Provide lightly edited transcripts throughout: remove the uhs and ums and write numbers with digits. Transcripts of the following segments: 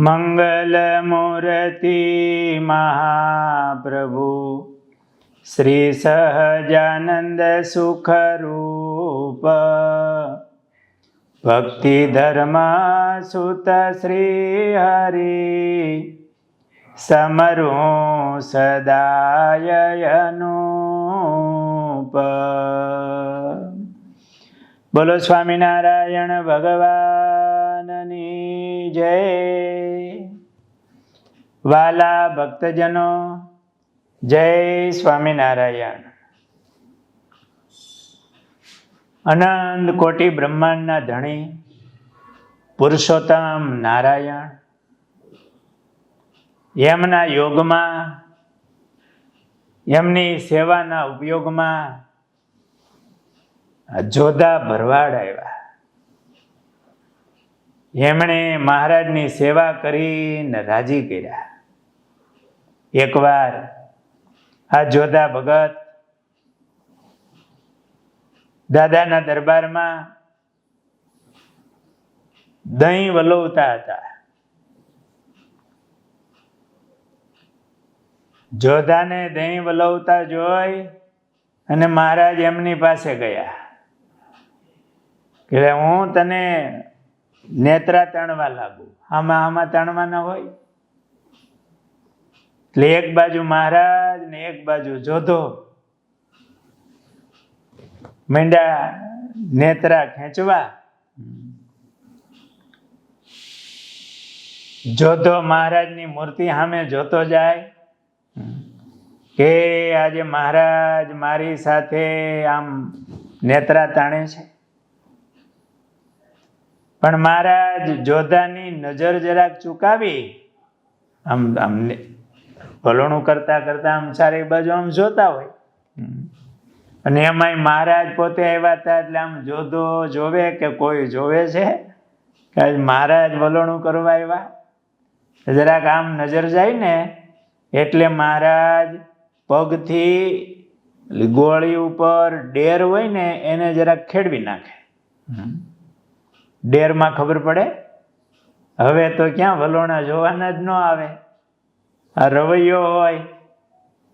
મંગલમૂર્તિ મહાપ્રભુ શ્રી સહજાનંદ સુખરૂપ ભક્તિ ધર્મ સુત શ્રી હરિ સમરું સદાય અનુપ. બોલો સ્વામિનારાયણ ભગવાનની જય. વાલા ભક્તજનો, જય સ્વામિનારાયણ. અનંત કોટી બ્રહ્માંડના ધણી પુરુષોત્તમ નારાયણ એમના યોગમાં, એમની સેવાના ઉપયોગમાં જોધા ભરવાડ આવ્યા. એમણે મહારાજની સેવા કરીને રાજી કર્યા. એકવાર આ જોધા ભગત દાદાના દરબારમાં દહીં વલોવતા હતા. જોધાને દહીં વલોવતા જોઈ અને મહારાજ એમની પાસે ગયા કે હું તને નેત્રા તણવા લાગુ. આમાં તણવા ન હોય એટલે એક બાજુ મહારાજ ને એક બાજુ જોધો મીંડા નેત્રા ખેંચવા. જોધો મહારાજની મૂર્તિ સામે જોતો જાય કે આજે મહારાજ મારી સાથે આમ નેત્રા તાણે છે. પણ મહારાજ જોધાની નજર જરાક ચૂકાવી આમ ભલોણું કરતા કરતા આમ ચારે બાજુ આમ જોતા હોય. અને એમાંય મહારાજ પોતે આવ્યા હતા એટલે આમ જોધો જોવે કે કોઈ જોવે છે કે આજ મહારાજ વલોણું કરવા આવ્યા. જરાક આમ નજર જાય ને એટલે મહારાજ પગથી ગોળી ઉપર ડેર હોય ને એને જરાક ખેડવી નાખે. ડેરમાં ખબર પડે. હવે તો ક્યાં વલોણા જોવાના જ ન આવે. આ રવૈયો હોય.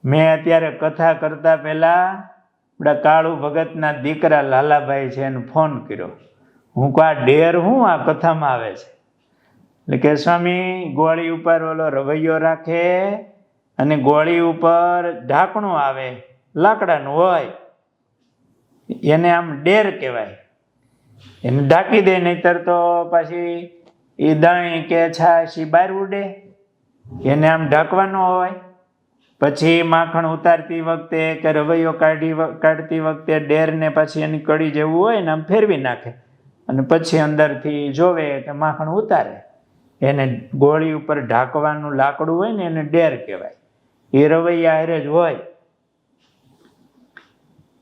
મેં અત્યારે કથા કરતા પહેલા આપણા કાળુ ભગતના દીકરા લાલાભાઈ છે એને ફોન કર્યો. હું કહું આ ડેર હું આ કથામાં આવે છે? એટલે કે સ્વામી ગોળી ઉપર ઓલો રવૈયો રાખે અને ગોળી ઉપર ઢાંકણું આવે લાકડાનું હોય એને આમ ડેર કહેવાય. એને ઢાંકી દે, નહીતર તો પછી એ દહીં કે છાશ બહાર ઉડે. એને આમ ઢાંકવાનો હોય. પછી માખણ ઉતારતી વખતે કે રવૈયો કાઢતી વખતે ડેરને પછી એની કડી જેવું હોય ને આમ ફેરવી નાખે અને પછી અંદરથી જોવે કે માખણ ઉતારે. એને ગોળી ઉપર ઢાંકવાનું લાકડું હોય ને એને ડેર કહેવાય. એ રવૈયા હારે જ હોય.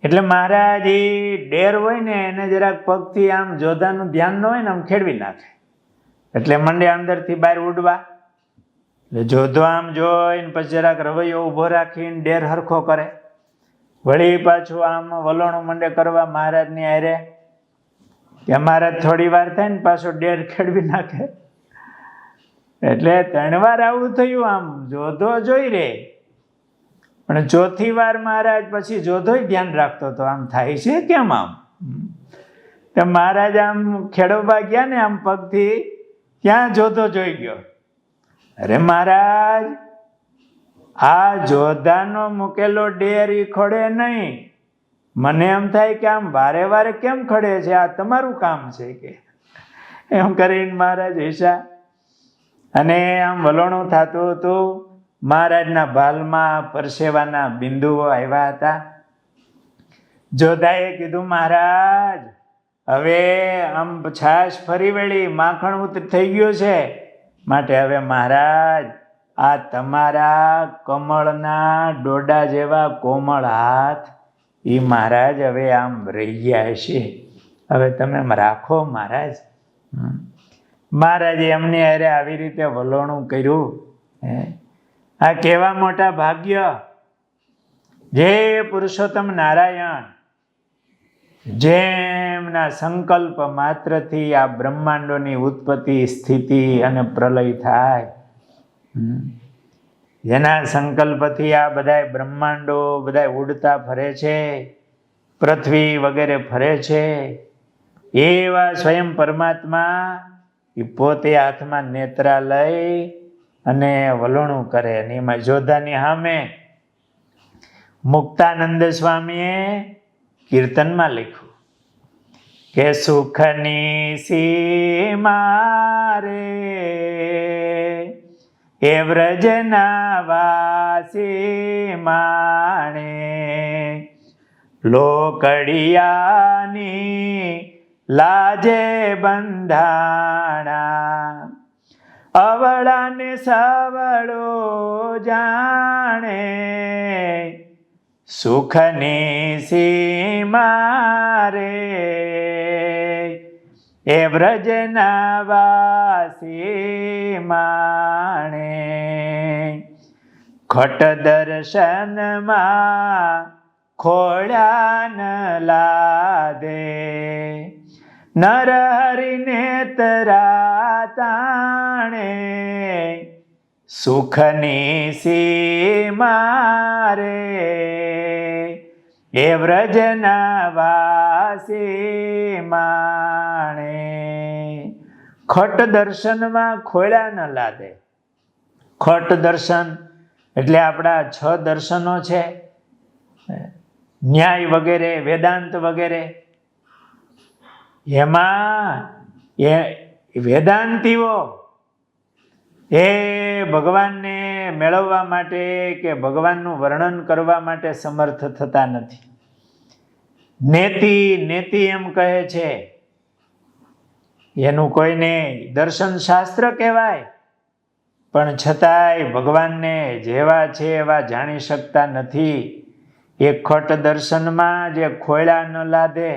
એટલે મહારાજ એ ડેર હોય ને એને જરાક પગથી આમ જોધાનું ધ્યાન ન હોય ને આમ ખેડવી નાખે એટલે મંડે અંદરથી બહાર ઉડવા. એટલે જોધો આમ જોઈને પછી જરાક રવૈયો ઊભો રાખીને ડેર હરખો કરે. વળી પાછું આમ વલોણું મંડે કરવા મહારાજની હારે. ત્યાં મહારાજ થોડી વાર થાય ને પાછો ડેર ખેડવી નાખે. એટલે 3 વાર આવું થયું. આમ જોધો જોઈ રે પણ ચોથી વાર મહારાજ પછી જોધોય ધ્યાન રાખતો હતો આમ થાય છે કેમ આમ. તો મહારાજ આમ ખેડવવા ગયા ને આમ પગથી, ત્યાં જોધો જોઈ ગયો. અરે મહારાજ આ જોધાનો મૂકેલો ડેર ઈ ખડે નહીં. મને એમ થાય કે આમ વારે વારે કેમ ખડે છે? આ તમારું કામ છે કે એમ કરીને મહારાજ હિસા. અને આમ વલોણું થતું હતું. મહારાજના ભાલમાં પરસેવાના બિંદુઓ આવ્યા હતા. જોધાએ કીધું મહારાજ હવે આમ છાશ ફરી વળી માખણ થઈ ગયું છે, માટે હવે મહારાજ આ તમારા કમળના ડોડા જેવા કોમળ હાથ એ મહારાજ હવે આમ રહી ગયા છે, હવે તમે રાખો મહારાજ. મહારાજે એમની હારે આવી રીતે વલોણું કર્યું. આ કેવા મોટા ભાગ્ય જે પુરુષોત્તમ નારાયણ જેમના સંકલ્પ માત્રથી આ બ્રહ્માંડોની ઉત્પત્તિ, સ્થિતિ અને પ્રલય થાય, જેના સંકલ્પથી આ બધાય બ્રહ્માંડો બધાય ઉડતા ફરે છે, પૃથ્વી વગેરે ફરે છે, એવા સ્વયં પરમાત્મા એ પોતે હાથમાં નેત્રા લઈ અને વલોણું કરે. અને એમાં જોધાની સામે મુક્તાનંદ સ્વામીએ કીર્તનમાં લખ્યું કે સુખની સીમા રે એ વ્રજના વાસી માણે, લોકડિયાની લાજે બંધાણા, અવળાને સવળો જાણે, સુખની સીમા રે એ વ્રજના વાસી માણે, ખટ દર્શનમાં ખોળ્યા ન લાદે, નર હરિને તરાતાણે, સુખની સીમા રે એ વ્રજના વાસી માણે. ખટ દર્શનમાં ખોળ્યા ન લાદે. ખટ દર્શન એટલે આપણા 6 દર્શનો છે, ન્યાય વગેરે, વેદાંત વગેરે. એમાં એ વેદાંતીઓ એ ભગવાનને મેળવવા માટે કે ભગવાનનું વર્ણન કરવા માટે સમર્થ થતા નથી. નેતિ એમ કહે છે, એનું કોઈને દર્શન શાસ્ત્ર કહેવાય, પણ છતાંય ભગવાનને જેવા છે એવા જાણી શકતા નથી. એ ખટ દર્શનમાં જે ખોળ્યા ન લાદે,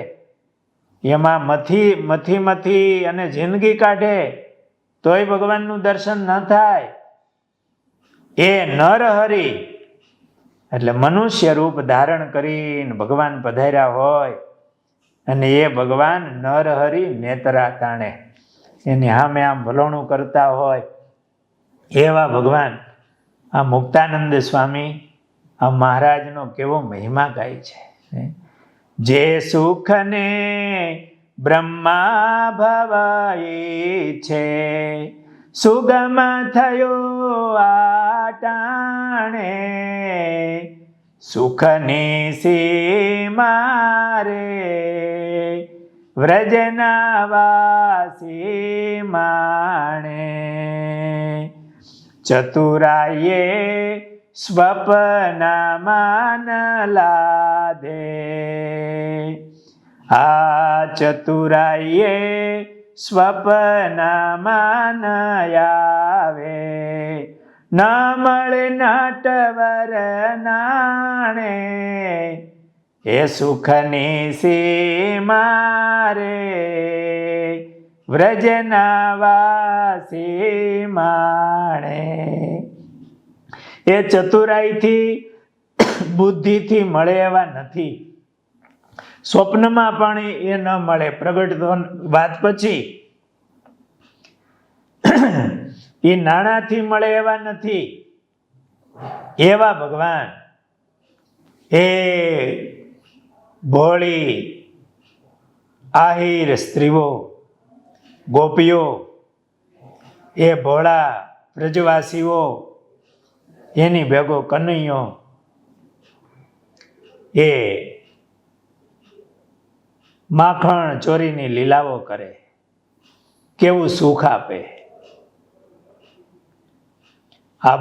એમાં મથી અને જિંદગી કાઢે તોય ભગવાનનું દર્શન ન થાય. એ નરહરિ એટલે મનુષ્ય રૂપ ધારણ કરીને ભગવાન પધાર્યા હોય અને એ ભગવાન નરહરિ નેત્રા તાણે એની સામે આમ ભલોણું કરતા હોય, એવા ભગવાન આ મુક્તાનંદ સ્વામી આ મહારાજનો કેવો મહિમા ગાય છે. જે સુખને બ્રહ્મા ભવાઈ છે, સુગમ થયો આટાણે, સુખની સીમા રે વ્રજના વાસી માણે, ચતુરાયે સ્વપ્નમાં ન લાદે, આ ચતુરાયે સ્વપ્નમાં ન આવે, ન મળે નટવર નાણે, એ સુખની સીમા રે વ્રજના વાસી માણે. એ ચતુરાઈથી બુદ્ધિથી મળે એવા નથી. સ્વપ્નમાં પણ એ ન મળે. પ્રગટ વાત પછી એ નાણાથી મળે એવા નથી. એવા ભગવાન એ ભોળી આહિર સ્ત્રીઓ, ગોપીઓ, એ ભોળા વ્રજવાસીઓ, એની ભેગો કનૈયો એ માખણ ચોરીની લીલાઓ કરે, કેવું સુખ આપે. આ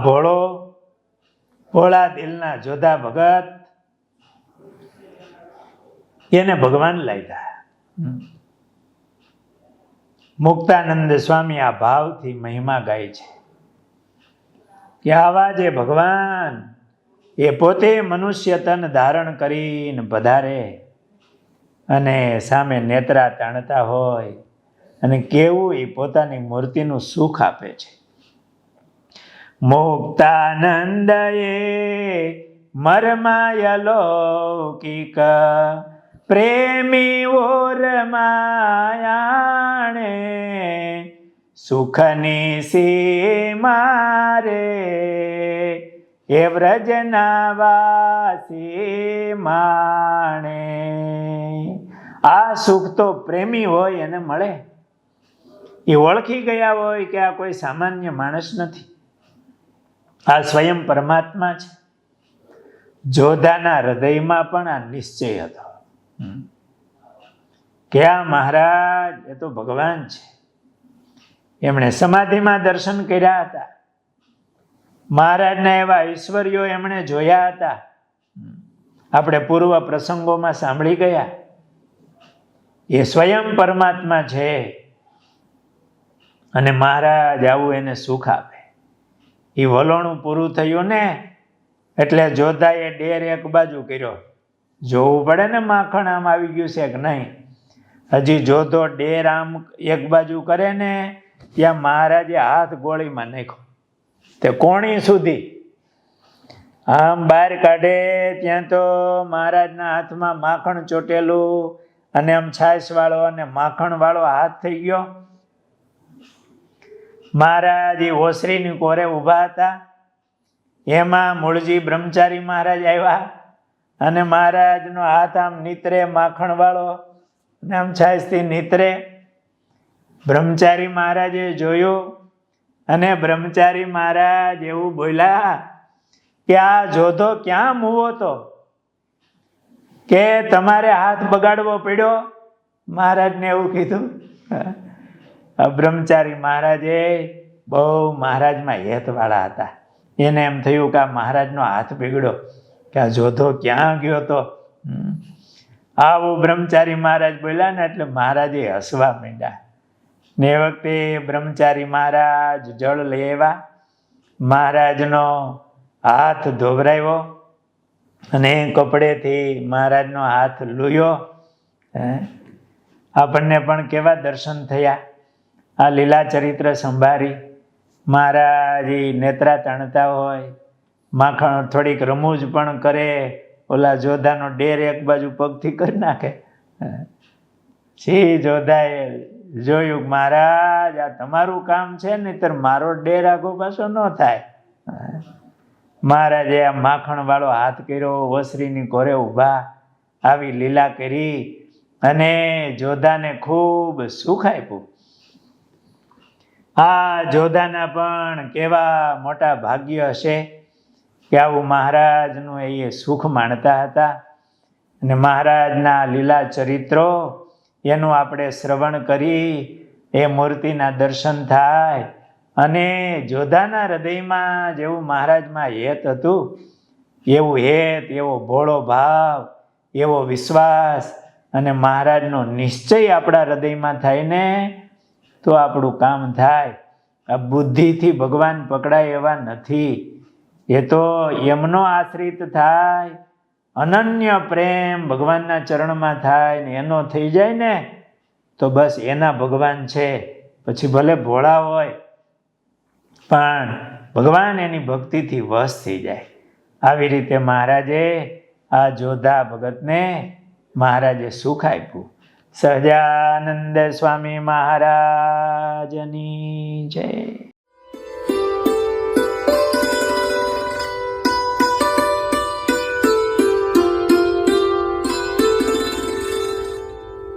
ભોળા દિલના જોધા ભગત એને ભગવાન લાગ્યા. મુક્તાનંદ સ્વામી આ ભાવથી મહિમા ગાય છે કે આવા જે ભગવાન એ પોતે મનુષ્ય તન ધારણ કરીને પધારે અને સામે નેત્રા તાણતા હોય અને કેવું એ પોતાની મૂર્તિનું સુખ આપે છે. મુક્તાનંદ એ મરમાય લૌકિક પ્રેમી ઓર માયાણે સુખની સીમા રે એ વ્રજના વાસી માણે. આ સુખ તો પ્રેમી હોય એને મળે. એ ઓળખી ગયા હોય કે આ કોઈ સામાન્ય માણસ નથી, આ સ્વયં પરમાત્મા છે. જોધાના હૃદયમાં પણ આ નિશ્ચય હતો કે આ મહારાજ એ તો ભગવાન છે. એમણે સમાધિમાં દર્શન કર્યા હતા, મહારાજના એવા ઐશ્વર્યો એમણે જોયા હતા, આપણે પૂર્વ પ્રસંગોમાં સાંભળી ગયા. એ સ્વયં પરમાત્મા છે અને મહારાજ આવું એને સુખ આપે. એ વલોણું પૂરું થયું ને એટલે જોધાએ ડેર એક બાજુ કર્યો. જોવું પડે ને માખણ આમ આવી ગયું છે કે નહીં. હજી જોધો ડેર આમ એક બાજુ કરે ને ત્યાં મહારાજે હાથ ગોળીમાં નાખ્યો. તે કોણી સુધી આમ બહાર કાઢે ત્યાં તો મહારાજના હાથમાં માખણ ચોટેલું અને આમ છાશ વાળો અને માખણ વાળો હાથ થઈ ગયો. મહારાજ એ ઓસરીની કોરે ઊભા હતા. એમાં મૂળજી બ્રહ્મચારી મહારાજ આવ્યા અને મહારાજનો હાથ આમ નીતરે માખણ વાળો અને આમ છાશથી નીતરે. બ્રહ્મચારી મહારાજે જોયું અને બ્રહ્મચારી મહારાજ એવું બોલ્યા કે આ જોધો ક્યાં મૂવો તો કે તમારે હાથ બગાડવો પડ્યો. મહારાજને એવું કીધું. બ્રહ્મચારી મહારાજે બહુ મહારાજમાં હેતવાળા હતા. એને એમ થયું કે આ મહારાજનો હાથ બગડ્યો કે આ જોધો ક્યાં ગયો તો. આવું બ્રહ્મચારી મહારાજ બોલ્યા ને એટલે મહારાજે હસવા માંડ્યા. ને એ વખતે બ્રહ્મચારી મહારાજ જળ લઈ આવ્યા, મહારાજનો હાથ ધોવરાવ્યો અને કપડેથી મહારાજનો હાથ લૂયો. આપણને પણ કેવા દર્શન થયા. આ લીલા ચરિત્ર સંભાળી મહારાજ નેત્રા તાણતા હોય, માખણ થોડીક રમૂજ પણ કરે, ઓલા જોધાનો ડેર એક બાજુ પગથી કરી નાખે. છી જોધાએ જોયું મહારાજ આ તમારું કામ છે નહીંતર મારો ડેર આગો પાછો ન થાય. મહારાજે આ માખણ વાળો હાથ કર્યો, વસરીની કોરે ઊભા આવી લીલા કરી અને જોધાને ખૂબ સુખ આપ્યું. આ જોધાના પણ કેવા મોટા ભાગ્ય હશે કે આવું મહારાજનું એ સુખ માણતા હતા. અને મહારાજના લીલા ચરિત્રો એનું આપણે શ્રવણ કરી એ મૂર્તિના દર્શન થાય અને જોધાના હૃદયમાં જેવું મહારાજમાં હેત હતું એવું હેત, એવો ભોળો ભાવ, એવો વિશ્વાસ અને મહારાજનો નિશ્ચય આપણા હૃદયમાં થાય ને તો આપણું કામ થાય. આ બુદ્ધિથી ભગવાન પકડાય એવા નથી. એ તો એમનો આશ્રિત થાય, અનન્ય પ્રેમ ભગવાનના ચરણમાં થાય ને એનો થઈ જાય ને તો બસ એના ભગવાન છે. પછી ભલે ભોળા હોય પણ ભગવાન એની ભક્તિથી વશ થઈ જાય. આવી રીતે મહારાજે આ જોધા ભગતને મહારાજે સુખ આપ્યું. સહજાનંદ સ્વામી મહારાજની જય.